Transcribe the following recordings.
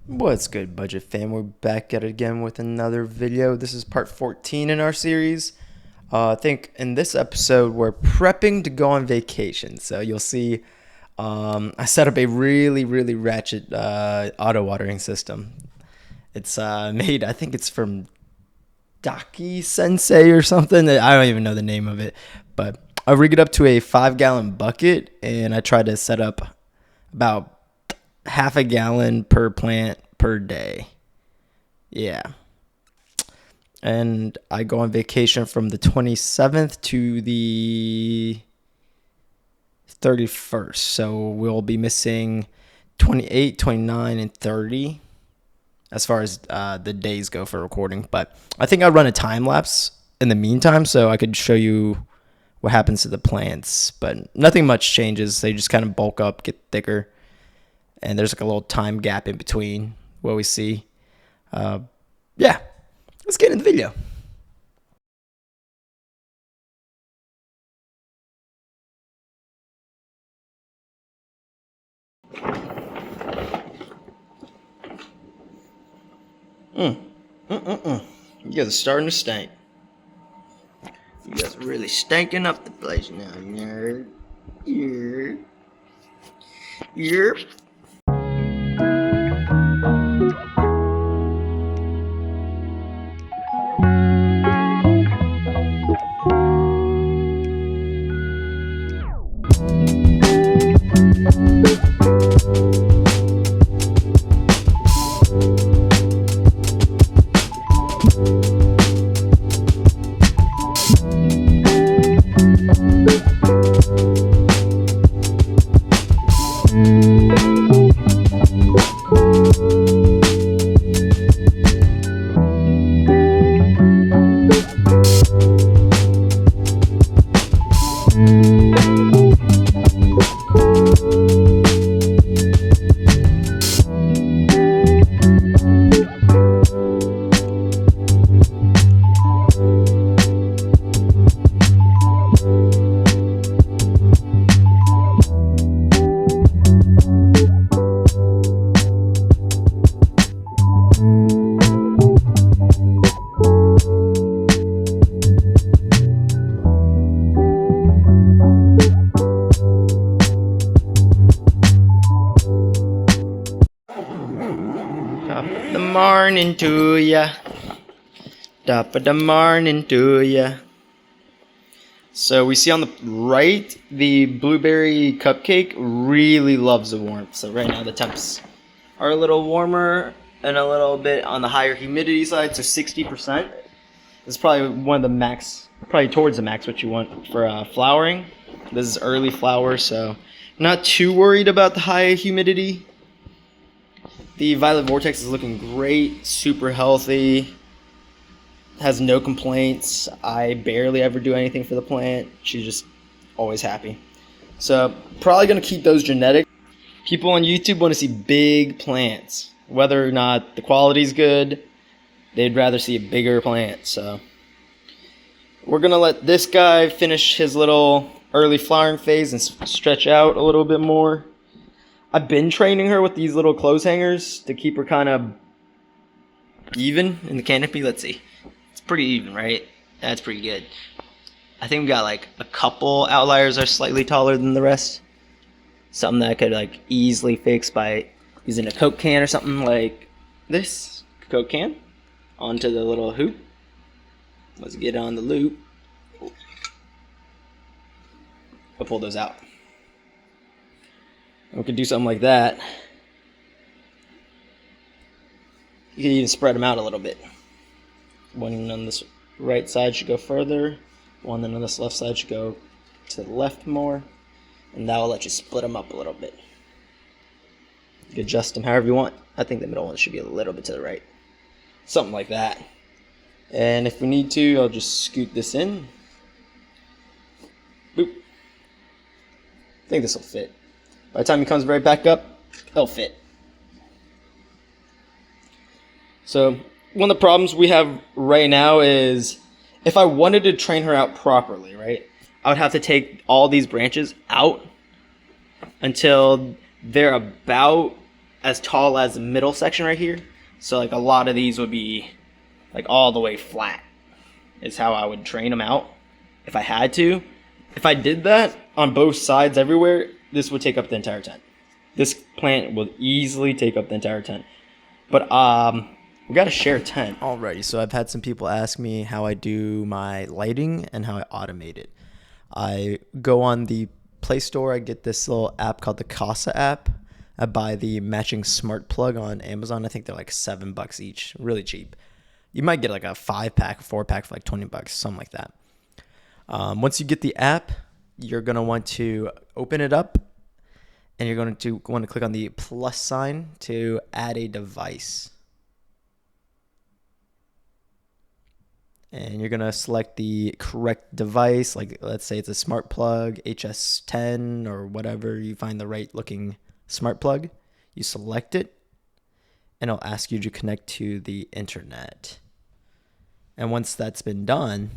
What's good, budget fam? We're back at it again with another video. This is part 14 in our series. I think in this episode we're prepping to go on vacation. So you'll see I set up a really ratchet auto watering system. It's made, I think it's from Daki Sensei or something. I don't even know the name of it. But I rig it up to a 5-gallon bucket and I try to set up about half a gallon per plant per day. Yeah. And I go on vacation from the 27th to the 31st. So we'll be missing 28, 29, and 30 as far as the days go for recording. But I think I'll run a time lapse in the meantime so I could show you what happens to the plants. But nothing much changes. They just kind of bulk up, get thicker. And there's like a little time gap in between what we see. Yeah, let's get into the video. You guys are starting to stink. You guys are really stinking up the place now, nerd. Yep. Morning to ya. Top of the morning to ya. So we see on the right, the blueberry cupcake really loves the warmth. So right now the temps are a little warmer and a little bit on the higher humidity side. So 60%. This is probably one of the max, probably towards the max what you want for flowering. This is early flower, so not too worried about the high humidity. The Violet Vortex is looking great, super healthy, has no complaints. I barely ever do anything for the plant. She's just always happy. So probably going to keep those genetic. People on YouTube want to see big plants. Whether or not the quality's good, they'd rather see a bigger plant. So we're going to let this guy finish his little early flowering phase and stretch out a little bit more. I've been training her with these little clothes hangers to keep her kind of even in the canopy. Let's see. It's pretty even, right? That's pretty good. I think we got like a couple outliers are slightly taller than the rest. Something that I could like easily fix by using a Coke can or something like this. Coke can onto the little hoop. Let's get on the loop. I'll pull those out. We could do something like that. You can even spread them out a little bit. One on this right side should go further. One on this left side should go to the left more. And that will let you split them up a little bit. You can adjust them however you want. I think the middle one should be a little bit to the right. Something like that. And if we need to, I'll just scoot this in. Boop. I think this will fit. By the time he comes right back up, he'll fit. So one of the problems we have right now is if I wanted to train her out properly, right, I would have to take all these branches out until they're about as tall as the middle section right here. So like a lot of these would be like all the way flat is how I would train them out if I had to. If I did that on both sides everywhere, this would take up the entire tent. This plant will easily take up the entire tent. But we got to share a tent. Alrighty, so I've had some people ask me how I do my lighting and how I automate it. I go on the Play Store, I get this little app called the Casa app. I buy the matching smart plug on Amazon. I think they're like $7 each, really cheap. You might get like a 5-pack, 4-pack for like $20, something like that. Once you get the app, you're going to want to open it up, and you're going to want to click on the plus sign to add a device. And you're going to select the correct device, like let's say it's a smart plug, HS10 or whatever you find the right looking smart plug. You select it, and it'll ask you to connect to the internet. And once that's been done,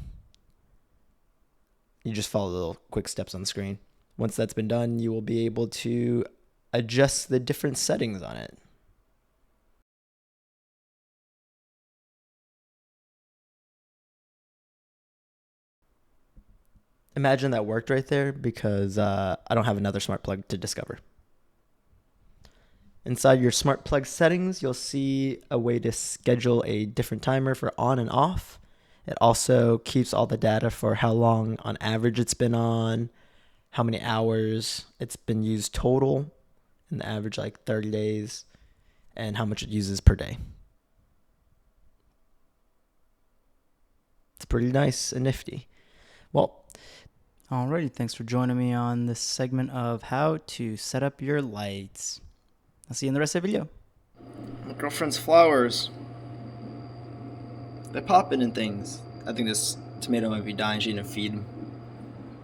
you just follow the little quick steps on the screen. Once that's been done, you will be able to adjust the different settings on it. Imagine that worked right there, because I don't have another smart plug to discover. Inside your smart plug settings, you'll see a way to schedule a different timer for on and off. It also keeps all the data for how long on average it's been on, how many hours it's been used total, in the average like 30 days, and how much it uses per day. It's pretty nice and nifty. Well, alrighty, thanks for joining me on this segment of how to set up your lights. I'll see you in the rest of the video. My girlfriend's flowers. They're popping and things. I think this tomato might be dying. She didn't feed them.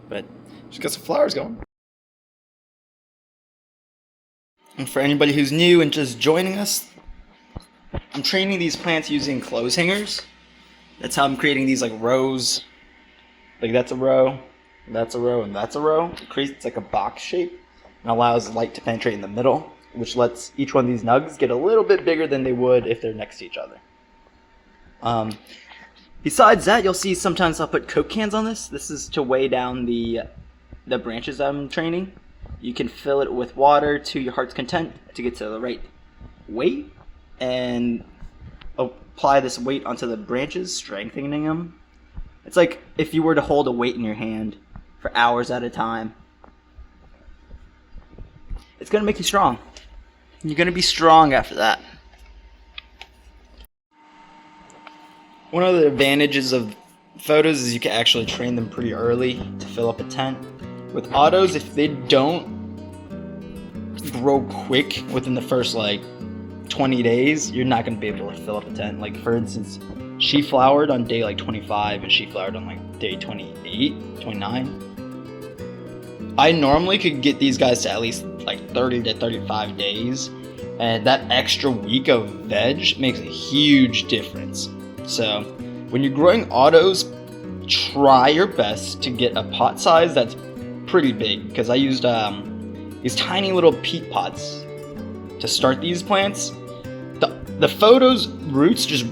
But she's got some flowers going. And for anybody who's new and just joining us, I'm training these plants using clothes hangers. That's how I'm creating these like rows. Like that's a row, that's a row, and that's a row. It creates like a box shape and allows light to penetrate in the middle, which lets each one of these nugs get a little bit bigger than they would if they're next to each other. Besides that, you'll see sometimes I'll put Coke cans on this. This is to weigh down the branches I'm training. You can fill it with water to your heart's content to get to the right weight, and apply this weight onto the branches, strengthening them. It's like if you were to hold a weight in your hand for hours at a time. It's going to make you strong. You're going to be strong after that. One of the advantages of photos is you can actually train them pretty early to fill up a tent. With autos, if they don't grow quick within the first like 20 days, you're not going to be able to fill up a tent. Like for instance, she flowered on day like 25 and she flowered on like day 28, 29. I normally could get these guys to at least like 30 to 35 days, and that extra week of veg makes a huge difference. So when you're growing autos, try your best to get a pot size that's pretty big, because I used these tiny little peat pots to start these plants. The photos roots just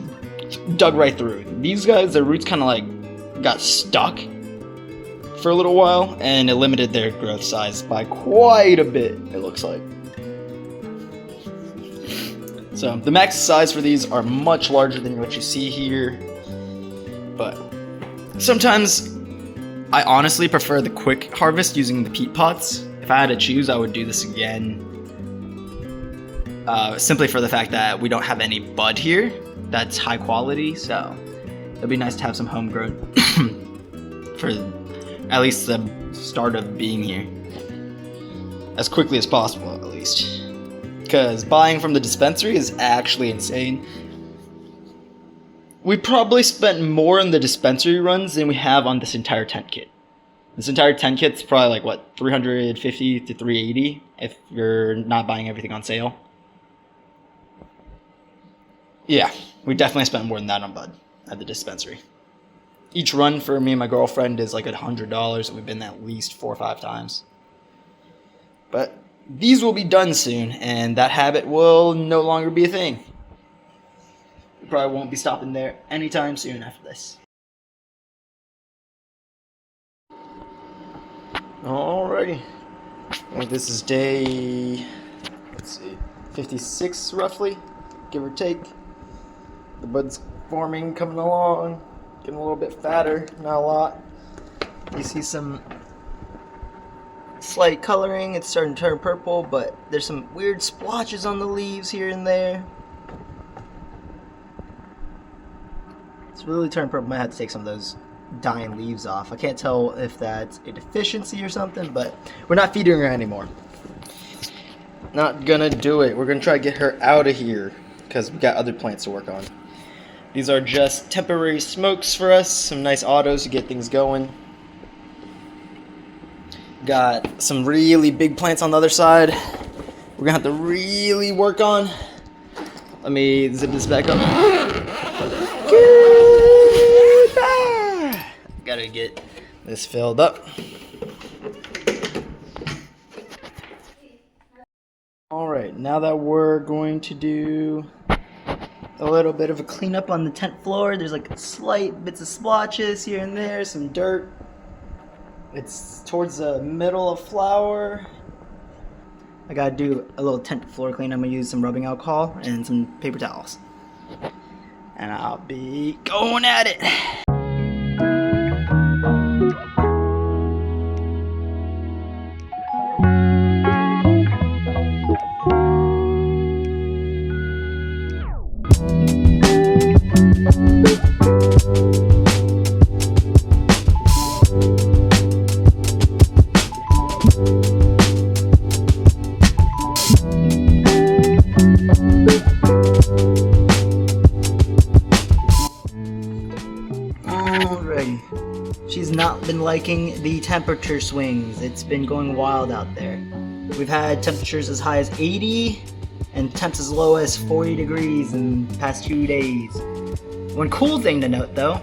dug right through. These guys, their roots kind of like got stuck for a little while, and it limited their growth size by quite a bit, it looks like. So the max size for these are much larger than what you see here, but sometimes I honestly prefer the quick harvest using the peat pots. If I had to choose, I would do this again, simply for the fact that we don't have any bud here that's high quality, so it'd be nice to have some homegrown for at least the start of being here, as quickly as possible at least. Because buying from the dispensary is actually insane. We probably spent more on the dispensary runs than we have on this entire tent kit. This entire tent kit's probably like, what, $350 to $380 if you're not buying everything on sale. Yeah, we definitely spent more than that on bud at the dispensary. Each run for me and my girlfriend is like $100, and we've been at least 4 or 5 times. But these will be done soon, and that habit will no longer be a thing. We probably won't be stopping there anytime soon after this. Alrighty. I think this is day, let's see, 56 roughly, give or take. The bud's forming, coming along, getting a little bit fatter, not a lot. You see some slight coloring, it's starting to turn purple, but there's some weird splotches on the leaves here and there. It's really turned purple. Might have to take some of those dying leaves off. I can't tell if that's a deficiency or something, but we're not feeding her anymore. Not gonna do it. We're gonna try to get her out of here because we got other plants to work on. These are just temporary smokes for us, some nice autos to get things going. Got some really big plants on the other side we're gonna have to really work on. Let me zip this back up. Gotta get this filled up. Alright, now that we're going to do a little bit of a cleanup on the tent floor. There's like slight bits of splotches here and there, some dirt. It's towards the middle of flower. I gotta do a little tent floor clean. I'm gonna use some rubbing alcohol and some paper towels. And I'll be going at it. She's not been liking the temperature swings. It's been going wild out there. We've had temperatures as high as 80 and temps as low as 40 degrees in the past 2 days. One cool thing to note though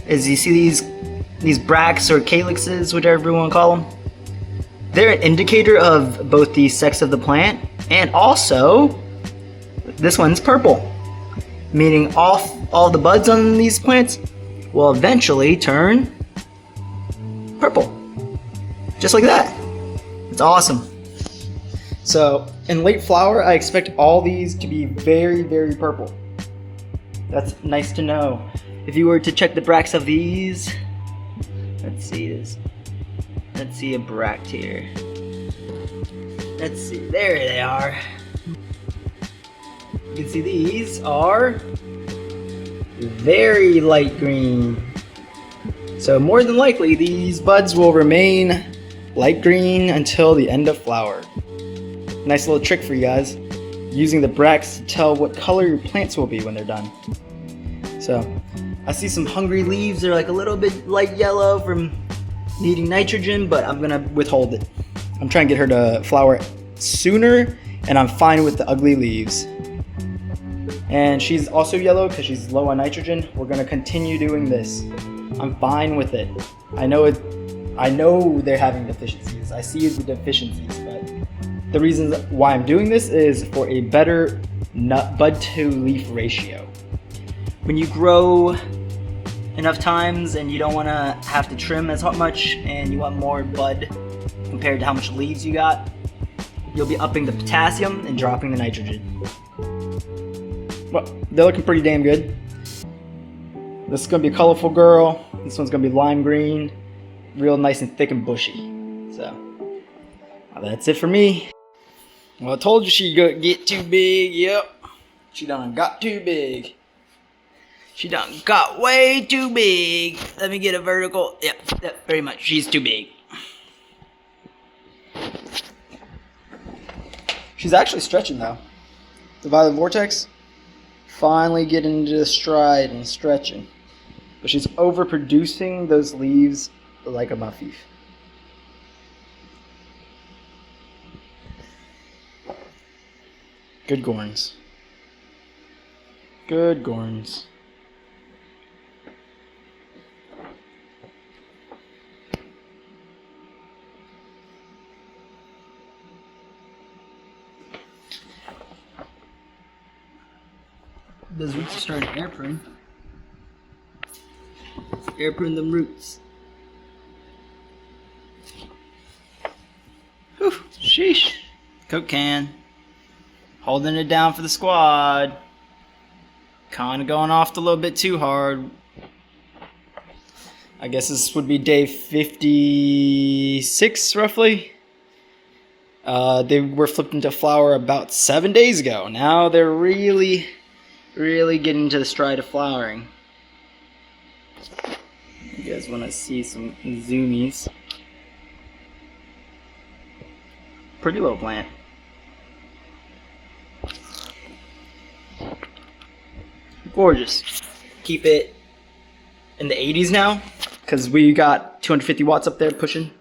is you see these bracts or calyxes, whatever everyone call them. They're an indicator of both the sex of the plant and also this one's purple, meaning all the buds on these plants will eventually turn purple. Just like that. It's awesome. So in late flower, I expect all these to be very, very purple. That's nice to know. If you were to check the bracts of these, let's see this. Let's see a bract here. Let's see, there they are. You can see these are very light green. So more than likely these buds will remain light green until the end of flower. Nice little trick for you guys, using the bracts to tell what color your plants will be when they're done. So I see some hungry leaves. They're like a little bit light yellow from needing nitrogen, but I'm gonna withhold it. I'm trying to get her to flower sooner, and I'm fine with the ugly leaves. And she's also yellow because she's low on nitrogen. We're gonna continue doing this. I'm fine with it. I know they're having deficiencies. I see the deficiencies, but the reasons why I'm doing this is for a better bud to leaf ratio. When you grow enough times and you don't want to have to trim as much and you want more bud compared to how much leaves you got, you'll be upping the potassium and dropping the nitrogen. Well, they're looking pretty damn good. This is gonna be a colorful girl. This one's gonna be lime green, real nice and thick and bushy. So, well, that's it for me. Well, I told you she'd get too big. Yep, she done got too big. She done got way too big. Let me get a vertical. Yep, very much. She's too big. She's actually stretching though. The violet vortex finally getting into the stride and stretching. But she's overproducing those leaves like a muffy. Good gorns. Good gorns. Those roots are starting to air prune. Air prune them roots. Whew, sheesh. Coke can. Holding it down for the squad. Kind of going off a little bit too hard. I guess this would be day 56, roughly. They were flipped into flower about 7 days ago. Now they're really getting into the stride of flowering. You guys want to see some zoomies. Pretty little plant. Gorgeous. Keep it in the 80s now, because we got 250 watts up there pushing.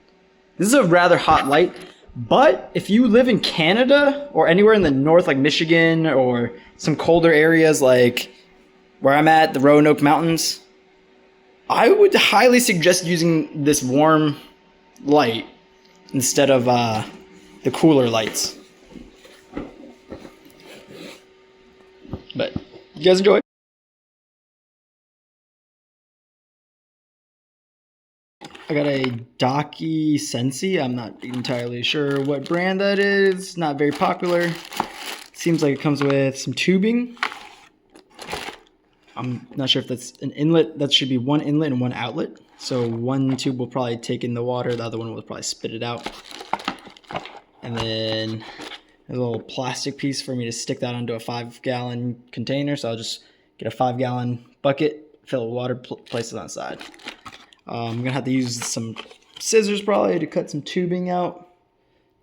This is a rather hot light, but if you live in Canada or anywhere in the north like Michigan or some colder areas like where I'm at, the Roanoke Mountains, I would highly suggest using this warm light instead of the cooler lights. But you guys enjoy. I got a Daki Sensi. I'm not entirely sure what brand that is. Not very popular. Seems like it comes with some tubing. I'm not sure if that's an inlet. That should be one inlet and one outlet. So one tube will probably take in the water. The other one will probably spit it out. And then there's a little plastic piece for me to stick that onto a 5-gallon container. So I'll just get a 5-gallon bucket, fill it with water, place it on the side. I'm going to have to use some scissors probably to cut some tubing out.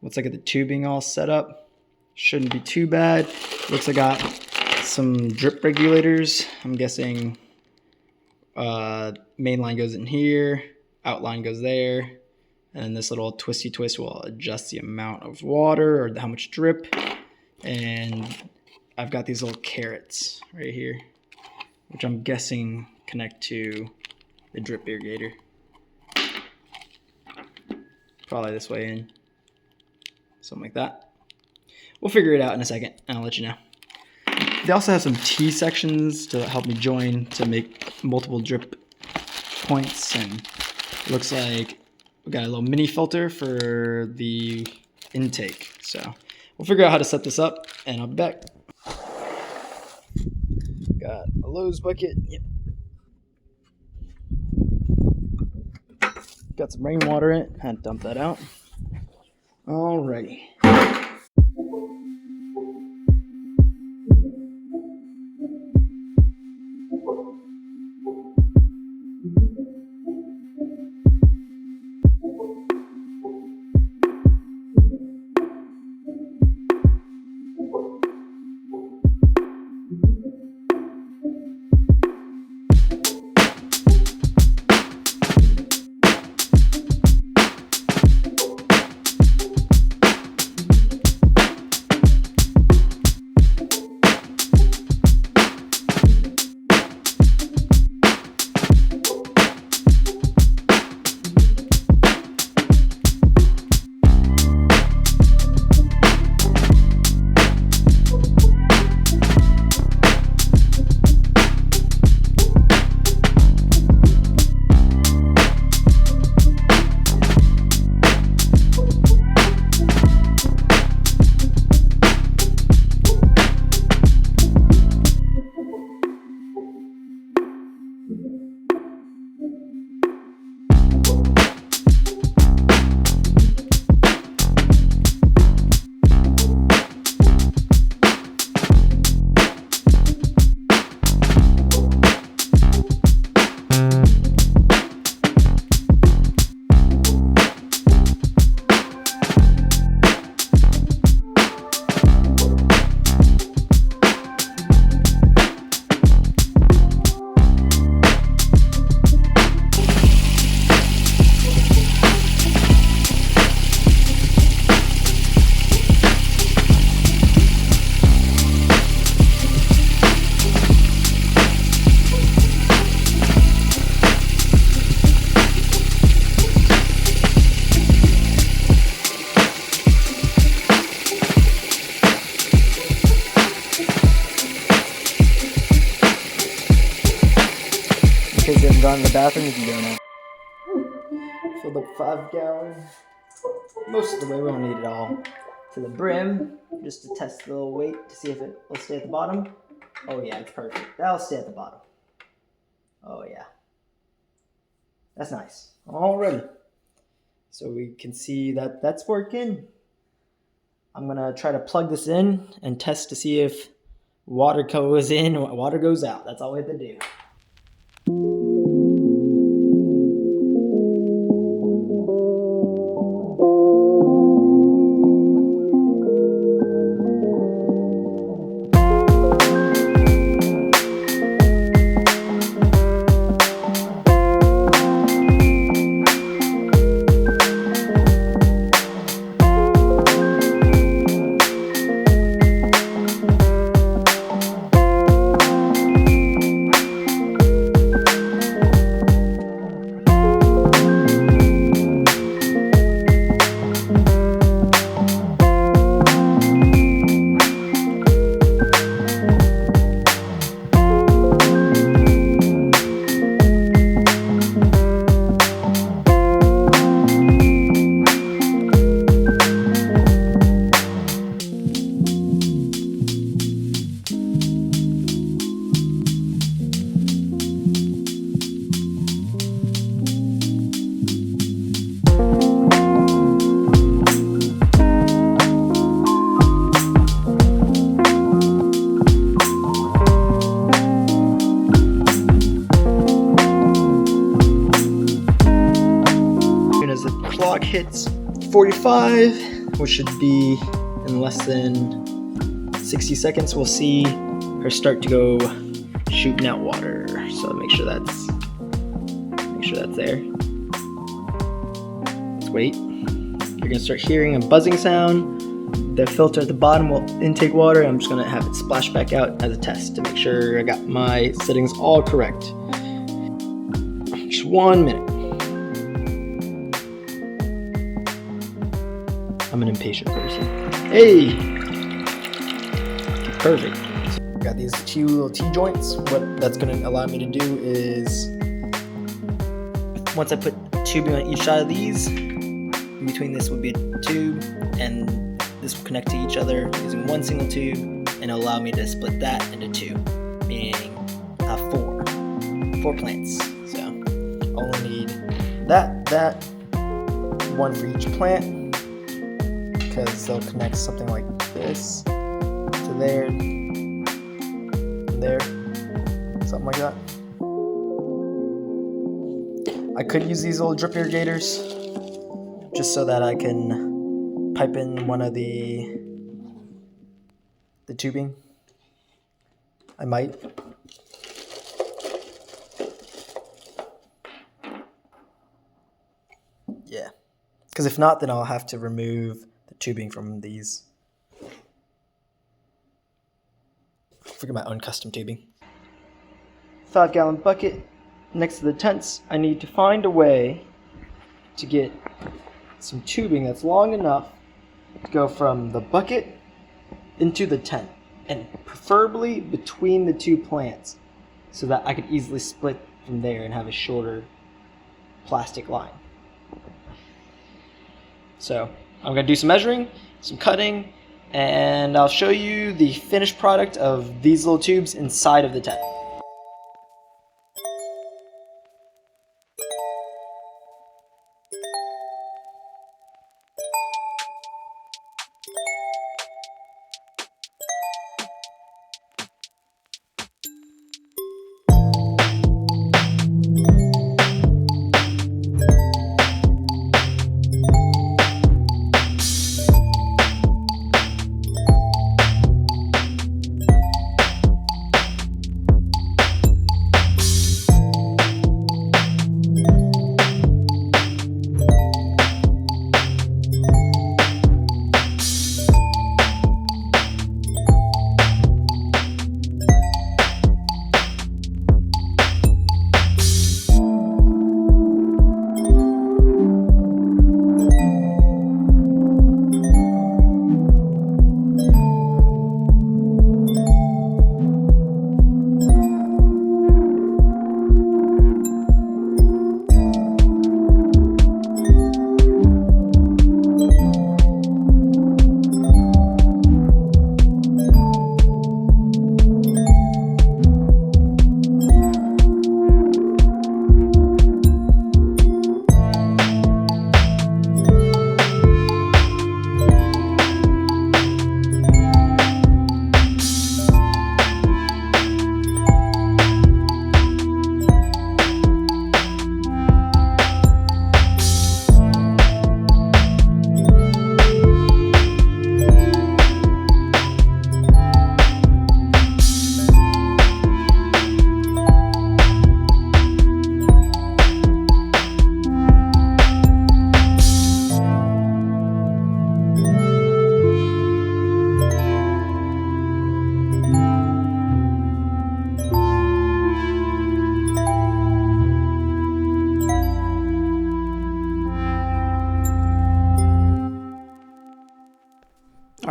Once I get the tubing all set up, shouldn't be too bad. Looks like I got some drip regulators. I'm guessing main line goes in here, outline goes there, and then this little twisty twist will adjust the amount of water or how much drip. And I've got these little carrots right here, which I'm guessing connect to the drip irrigator. Probably this way in. Something like that. We'll figure it out in a second and I'll let you know. They also have some T sections to help me join to make multiple drip points, and it looks like we got a little mini filter for the intake. So we'll figure out how to set this up and I'll be back. Got a Lowe's bucket. Yep. Got some rainwater in it. Had to dump that out. Alrighty. kids haven't gone to the bathroom, you can go now. Filled up 5 gallons. Most of the way, we don't need it all to the brim, just to test the little weight to see if it will stay at the bottom. Oh yeah, it's perfect. That'll stay at the bottom. Oh yeah. That's nice. Alrighty. So we can see that that's working. I'm gonna try to plug this in and test to see if water goes in or water goes out. That's all we have to do. Clock hits 45, which should be in less than 60 seconds. We'll see her start to go shooting out water. So make sure that's there. Let's wait. You're gonna start hearing a buzzing sound. The filter at the bottom will intake water. I'm just gonna have it splash back out as a test to make sure I got my settings all correct. Just 1 minute. I'm an impatient person. Hey! Perfect. So got these 2 little T-joints. What that's going to allow me to do is, once I put tubing on each side of these, in between this would be a tube, and this will connect to each other using 1 single tube, and it'll allow me to split that into 2, meaning 4 plants. So I'll only need that, 1 for each plant, because they'll connect something like this to there, and there, something like that. I could use these little drip irrigators just so that I can pipe in one of the tubing. I might. Yeah, because if not, then I'll have to remove tubing from these. Forget my own custom tubing. 5-gallon bucket next to the tents. I need to find a way to get some tubing that's long enough to go from the bucket into the tent, and preferably between the 2 plants, so that I could easily split from there and have a shorter plastic line. So I'm going to do some measuring, some cutting, and I'll show you the finished product of these little tubes inside of the tent.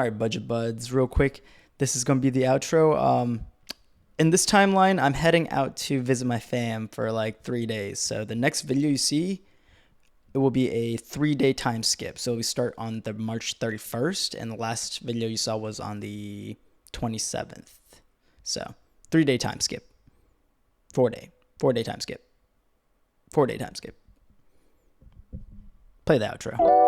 right, budget buds, real quick. This is going to be the outro. In this timeline, I'm heading out to visit my fam for like 3 days. So the next video you see, it will be a 3-day time skip. So we start on the March 31st, and the last video you saw was on the 27th. So 3-day time skip. 4-day time skip. 4-day time skip. Play the outro.